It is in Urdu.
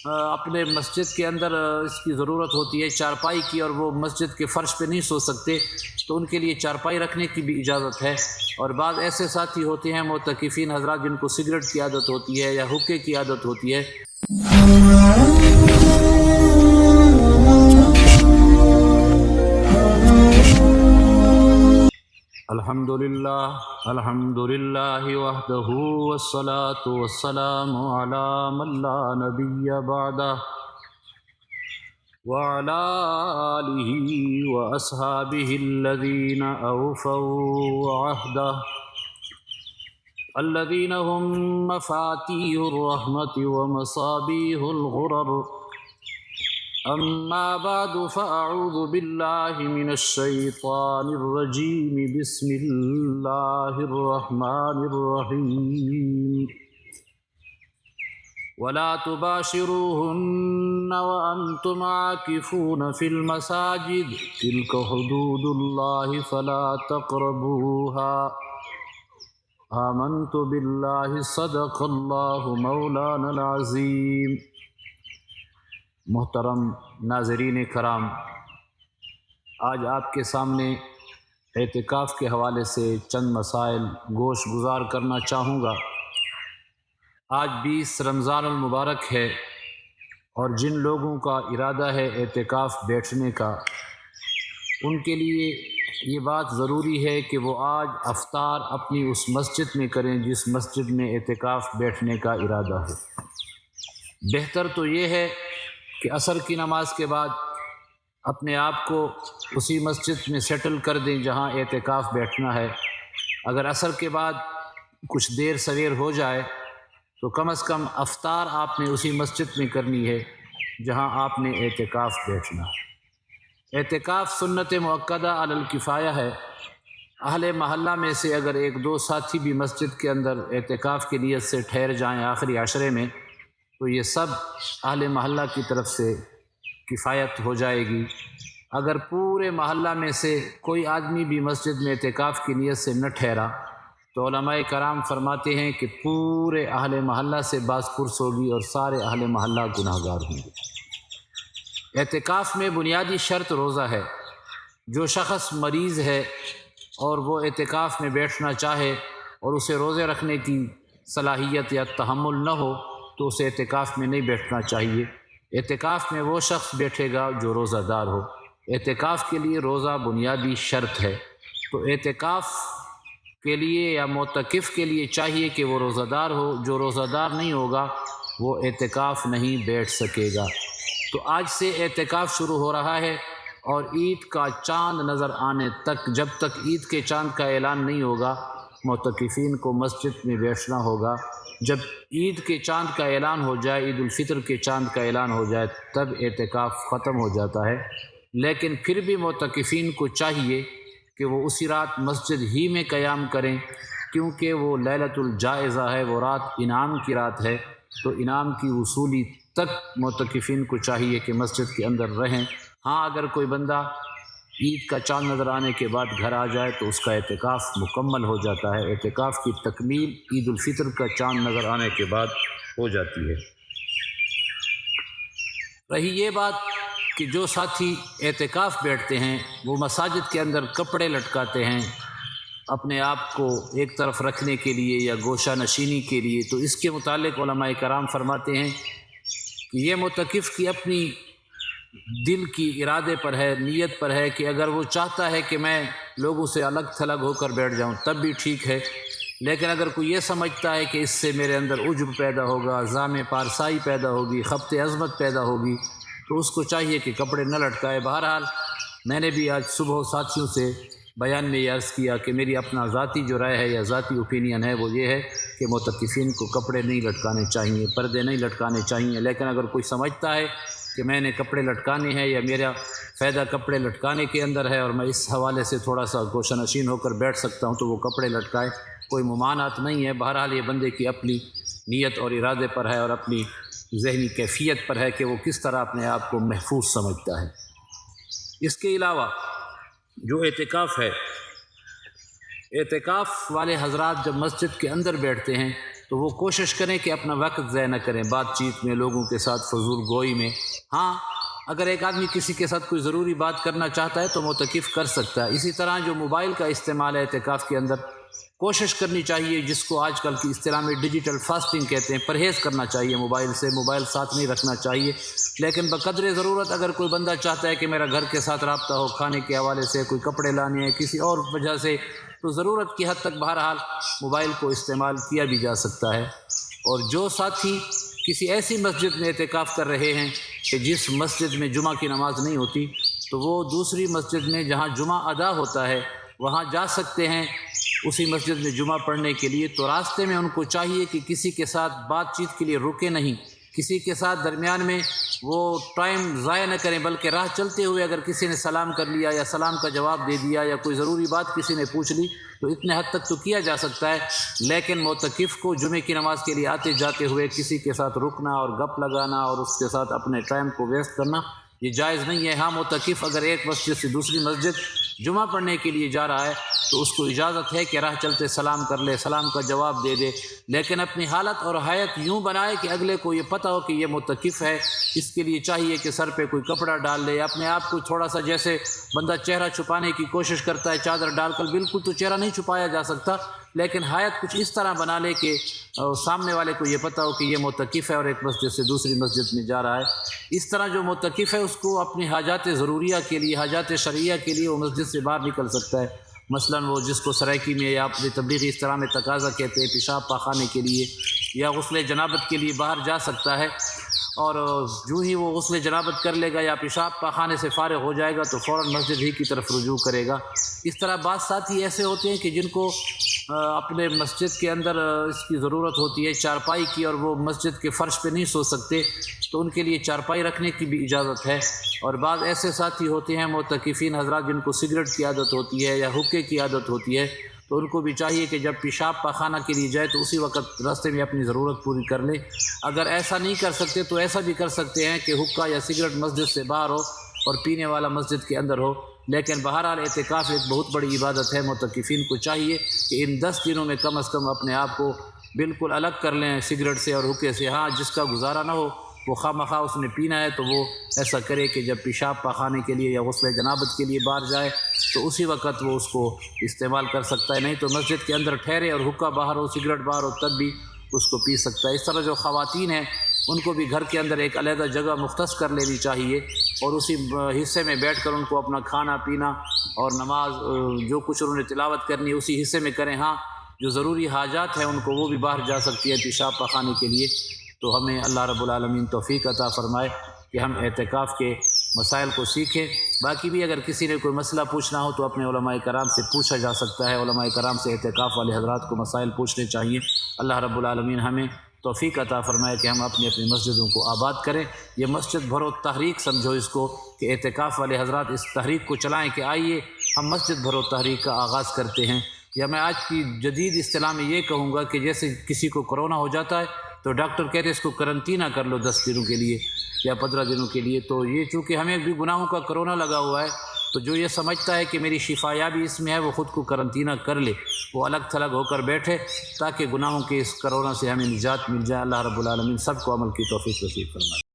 اپنے مسجد کے اندر اس کی ضرورت ہوتی ہے چارپائی کی، اور وہ مسجد کے فرش پہ نہیں سو سکتے، تو ان کے لیے چارپائی رکھنے کی بھی اجازت ہے۔ اور بعض ایسے ساتھی ہوتے ہیں معتکفین حضرات جن کو سگریٹ کی عادت ہوتی ہے یا حقے کی عادت ہوتی ہے۔ الحمدللہ وحدہ والصلاة والسلام علی من لا نبی بعدہ وعلى آلہ واصحابہ الذین اوفوا عہدہ الذین هم مفاتیح الرحمة ومصابیح الغرر۔ اما بعد فاعوذ باللہ من الشیطان الرجیم، بسم اللہ الرحمن الرحیم۔ ولا تباشروهن وأنتم عاكفون في المساجد تلك حدود الله فلا تقربوها آمنت بالله صدق الله مولانا العظیم۔ محترم ناظرین کرام، آج آپ کے سامنے اعتکاف کے حوالے سے چند مسائل گوش گزار کرنا چاہوں گا۔ آج 20 رمضان المبارک ہے، اور جن لوگوں کا ارادہ ہے اعتکاف بیٹھنے کا، ان کے لیے یہ بات ضروری ہے کہ وہ آج افطار اپنی اس مسجد میں کریں جس مسجد میں اعتکاف بیٹھنے کا ارادہ ہو۔ بہتر تو یہ ہے کہ عصر کی نماز کے بعد اپنے آپ کو اسی مسجد میں سیٹل کر دیں جہاں اعتکاف بیٹھنا ہے۔ اگر عصر کے بعد کچھ دیر سویر ہو جائے تو کم از کم افطار آپ نے اسی مسجد میں کرنی ہے جہاں آپ نے اعتکاف بیٹھنا ہے۔ اعتکاف سنت مؤکدہ علی الکفایہ ہے۔ اہل محلہ میں سے اگر ایک دو ساتھی بھی مسجد کے اندر اعتکاف کی نیت سے ٹھہر جائیں آخری عشرے میں، تو یہ سب اہل محلہ کی طرف سے کفایت ہو جائے گی۔ اگر پورے محلہ میں سے کوئی آدمی بھی مسجد میں اعتکاف کی نیت سے نہ ٹھہرا تو علماء کرام فرماتے ہیں کہ پورے اہل محلہ سے باز پرس ہوگی اور سارے اہل محلہ گناہ گار ہوں گے۔ اعتکاف میں بنیادی شرط روزہ ہے۔ جو شخص مریض ہے اور وہ اعتکاف میں بیٹھنا چاہے اور اسے روزے رکھنے کی صلاحیت یا تحمل نہ ہو تو اسے اعتکاف میں نہیں بیٹھنا چاہیے۔ اعتکاف میں وہ شخص بیٹھے گا جو روزہ دار ہو۔ اعتکاف کے لیے روزہ بنیادی شرط ہے، تو اعتکاف کے لیے یا معتکف کے لیے چاہیے کہ وہ روزہ دار ہو۔ جو روزہ دار نہیں ہوگا وہ اعتکاف نہیں بیٹھ سکے گا۔ تو آج سے اعتکاف شروع ہو رہا ہے، اور عید کا چاند نظر آنے تک، جب تک عید کے چاند کا اعلان نہیں ہوگا، معتکفین کو مسجد میں بیٹھنا ہوگا۔ جب عید کے چاند کا اعلان ہو جائے، عید الفطر کے چاند کا اعلان ہو جائے، تب اعتکاف ختم ہو جاتا ہے۔ لیکن پھر بھی معتکفین کو چاہیے کہ وہ اسی رات مسجد ہی میں قیام کریں، کیونکہ وہ لیلۃ الجائزہ ہے، وہ رات انعام کی رات ہے، تو انعام کی وصولی تک معتکفین کو چاہیے کہ مسجد کے اندر رہیں۔ ہاں، اگر کوئی بندہ عید کا چاند نظر آنے کے بعد گھر آ جائے تو اس کا اعتکاف مکمل ہو جاتا ہے۔ اعتکاف کی تکمیل عید الفطر کا چاند نظر آنے کے بعد ہو جاتی ہے۔ رہی یہ بات کہ جو ساتھی اعتکاف بیٹھتے ہیں وہ مساجد کے اندر کپڑے لٹکاتے ہیں اپنے آپ کو ایک طرف رکھنے کے لیے یا گوشہ نشینی کے لیے، تو اس کے متعلق علماء کرام فرماتے ہیں کہ یہ معتکف کی اپنی دل کی ارادے پر ہے، نیت پر ہے کہ اگر وہ چاہتا ہے کہ میں لوگوں سے الگ تھلگ ہو کر بیٹھ جاؤں تب بھی ٹھیک ہے، لیکن اگر کوئی یہ سمجھتا ہے کہ اس سے میرے اندر عجب پیدا ہوگا، ذام پارسائی پیدا ہوگی، خبط عظمت پیدا ہوگی، تو اس کو چاہیے کہ کپڑے نہ لٹکائے۔ بہرحال میں نے بھی آج صبح ساتھیوں سے بیان میں یہ عرض کیا کہ میری اپنا ذاتی جو رائے ہے یا ذاتی اوپینین ہے وہ یہ ہے کہ معتکفین کو کپڑے نہیں لٹکانے چاہیے، پردے نہیں لٹکانے چاہیے۔ لیکن اگر کوئی سمجھتا ہے کہ میں نے کپڑے لٹکانے ہیں یا میرا فائدہ کپڑے لٹکانے کے اندر ہے اور میں اس حوالے سے تھوڑا سا گوشہ نشین ہو کر بیٹھ سکتا ہوں، تو وہ کپڑے لٹکائے، کوئی ممانعت نہیں ہے۔ بہرحال یہ بندے کی اپنی نیت اور ارادے پر ہے اور اپنی ذہنی کیفیت پر ہے کہ وہ کس طرح اپنے آپ کو محفوظ سمجھتا ہے۔ اس کے علاوہ جو اعتکاف ہے، اعتکاف والے حضرات جب مسجد کے اندر بیٹھتے ہیں تو وہ کوشش کریں کہ اپنا وقت ضائع نہ کریں بات چیت میں، لوگوں کے ساتھ فضول گوئی میں۔ ہاں اگر ایک آدمی کسی کے ساتھ کوئی ضروری بات کرنا چاہتا ہے تو معتکف کر سکتا ہے۔ اسی طرح جو موبائل کا استعمال ہے اعتکاف کے اندر، کوشش کرنی چاہیے، جس کو آج کل کی اصطلاح میں ڈیجیٹل فاسٹنگ کہتے ہیں، پرہیز کرنا چاہیے موبائل سے، موبائل ساتھ نہیں رکھنا چاہیے۔ لیکن بقدر ضرورت اگر کوئی بندہ چاہتا ہے کہ میرا گھر کے ساتھ رابطہ ہو، کھانے کے حوالے سے، کوئی کپڑے لانے ہیں، کسی اور وجہ سے، تو ضرورت کی حد تک بہرحال موبائل کو استعمال کیا بھی جا سکتا ہے۔ اور جو ساتھی کسی ایسی مسجد میں اعتکاف کر رہے ہیں کہ جس مسجد میں جمعہ کی نماز نہیں ہوتی، تو وہ دوسری مسجد میں جہاں جمعہ ادا ہوتا ہے وہاں جا سکتے ہیں اسی مسجد میں جمعہ پڑھنے کے لیے۔ تو راستے میں ان کو چاہیے کہ کسی کے ساتھ بات چیت کے لیے رکے نہیں، کسی کے ساتھ درمیان میں وہ ٹائم ضائع نہ کریں، بلکہ راہ چلتے ہوئے اگر کسی نے سلام کر لیا یا سلام کا جواب دے دیا یا کوئی ضروری بات کسی نے پوچھ لی تو اتنے حد تک تو کیا جا سکتا ہے۔ لیکن معتکف کو جمعے کی نماز کے لیے آتے جاتے ہوئے کسی کے ساتھ رکنا اور گپ لگانا اور اس کے ساتھ اپنے ٹائم کو ویسٹ کرنا یہ جائز نہیں ہے۔ ہاں معتکف اگر ایک مسجد سے دوسری مسجد جمعہ پڑھنے کے لیے جا رہا ہے تو اس کو اجازت ہے کہ راہ چلتے سلام کر لے، سلام کا جواب دے دے، لیکن اپنی حالت اور حیت یوں بنائے کہ اگلے کو یہ پتہ ہو کہ یہ معتکف ہے۔ اس کے لیے چاہیے کہ سر پہ کوئی کپڑا ڈال لے، اپنے آپ کو تھوڑا سا، جیسے بندہ چہرہ چھپانے کی کوشش کرتا ہے چادر ڈال کر، بالکل تو چہرہ نہیں چھپایا جا سکتا، لیکن حیت کچھ اس طرح بنا لے کہ سامنے والے کو یہ پتہ ہو کہ یہ معتکف ہے اور ایک مسجد سے دوسری مسجد میں جا رہا ہے۔ اس طرح جو معتکف ہے اس کو اپنی حاجات ضروریہ کے لیے، حاجات شرعیہ کے لیے وہ مسجد سے باہر نکل سکتا ہے۔ مثلاً وہ جس کو سرائکی میں یا اپنی تبلیغی اصطلاح میں تقاضا کہتے ہیں، پیشاب پاخانے کے لیے یا غسل جنابت کے لیے باہر جا سکتا ہے، اور جو ہی وہ غسل جنابت کر لے گا یا پیشاب پاخانے سے فارغ ہو جائے گا تو فوراً مسجد ہی کی طرف رجوع کرے گا۔ اس طرح بعض ساتھی ایسے ہوتے ہیں کہ جن کو اپنے مسجد کے اندر اس کی ضرورت ہوتی ہے چارپائی کی، اور وہ مسجد کے فرش پہ نہیں سو سکتے تو ان کے لیے چارپائی رکھنے کی بھی اجازت ہے۔ اور بعض ایسے ساتھی ہوتے ہیں معتکفین حضرات جن کو سگریٹ کی عادت ہوتی ہے یا حقے کی عادت ہوتی ہے، تو ان کو بھی چاہیے کہ جب پیشاب پاخانہ کے لیے جائے تو اسی وقت راستے میں اپنی ضرورت پوری کر لے۔ اگر ایسا نہیں کر سکتے تو ایسا بھی کر سکتے ہیں کہ حقہ یا سگریٹ مسجد سے باہر ہو اور پینے والا مسجد کے اندر ہو۔ لیکن بہرحال اعتکاف ایک بہت بڑی عبادت ہے، معتکفین کو چاہیے کہ ان 10 دنوں میں کم از کم اپنے آپ کو بالکل الگ کر لیں سگریٹ سے اور حقے سے۔ ہاں جس کا گزارا نہ ہو، وہ خواہ مخواہ اس نے پینا ہے تو وہ ایسا کرے کہ جب پیشاب پاخانے کے لیے یا غسل جنابت کے لیے باہر جائے تو اسی وقت وہ اس کو استعمال کر سکتا ہے، نہیں تو مسجد کے اندر ٹھہرے اور حقہ باہر ہو، سگریٹ باہر ہو، تب بھی اس کو پی سکتا ہے۔ اس طرح جو خواتین ہیں ان کو بھی گھر کے اندر ایک علیحدہ جگہ مختص کر لینی چاہیے اور اسی حصے میں بیٹھ کر ان کو اپنا کھانا پینا اور نماز جو کچھ انہوں نے تلاوت کرنی ہے اسی حصے میں کریں۔ ہاں جو ضروری حاجات ہیں ان کو وہ بھی باہر جا سکتی ہے پیشاب پاخانے کے لیے۔ تو ہمیں اللہ رب العالمین توفیق عطا فرمائے کہ ہم اعتکاف کے مسائل کو سیکھیں۔ باقی بھی اگر کسی نے کوئی مسئلہ پوچھنا ہو تو اپنے علماء کرام سے پوچھا جا سکتا ہے، علماء کرام سے اعتکاف والے حضرات کو مسائل پوچھنے چاہیے۔ اللہ رب العالمین ہمیں توفیق عطا فرمائے کہ ہم اپنی مسجدوں کو آباد کریں۔ یہ مسجد بھرو تحریک سمجھو اس کو، کہ اعتکاف والے حضرات اس تحریک کو چلائیں کہ آئیے ہم مسجد بھرو تحریک کا آغاز کرتے ہیں۔ یا میں آج کی جدید اصطلاح میں یہ کہوں گا کہ جیسے کسی کو کرونا ہو جاتا ہے تو ڈاکٹر کہتے ہیں اس کو قرنطینہ کر لو 10 دنوں کے لیے یا 15 دنوں کے لیے۔ تو یہ چونکہ ہمیں بھی گناہوں کا کرونا لگا ہوا ہے تو جو یہ سمجھتا ہے کہ میری شفا یابی اس میں ہے وہ خود کو قرنطینہ کر لے، وہ الگ تھلگ ہو کر بیٹھے تاکہ گناہوں کے اس کرونا سے ہمیں نجات مل جائے۔ اللہ رب العالمین سب کو عمل کی توفیق نصیب فرمائے۔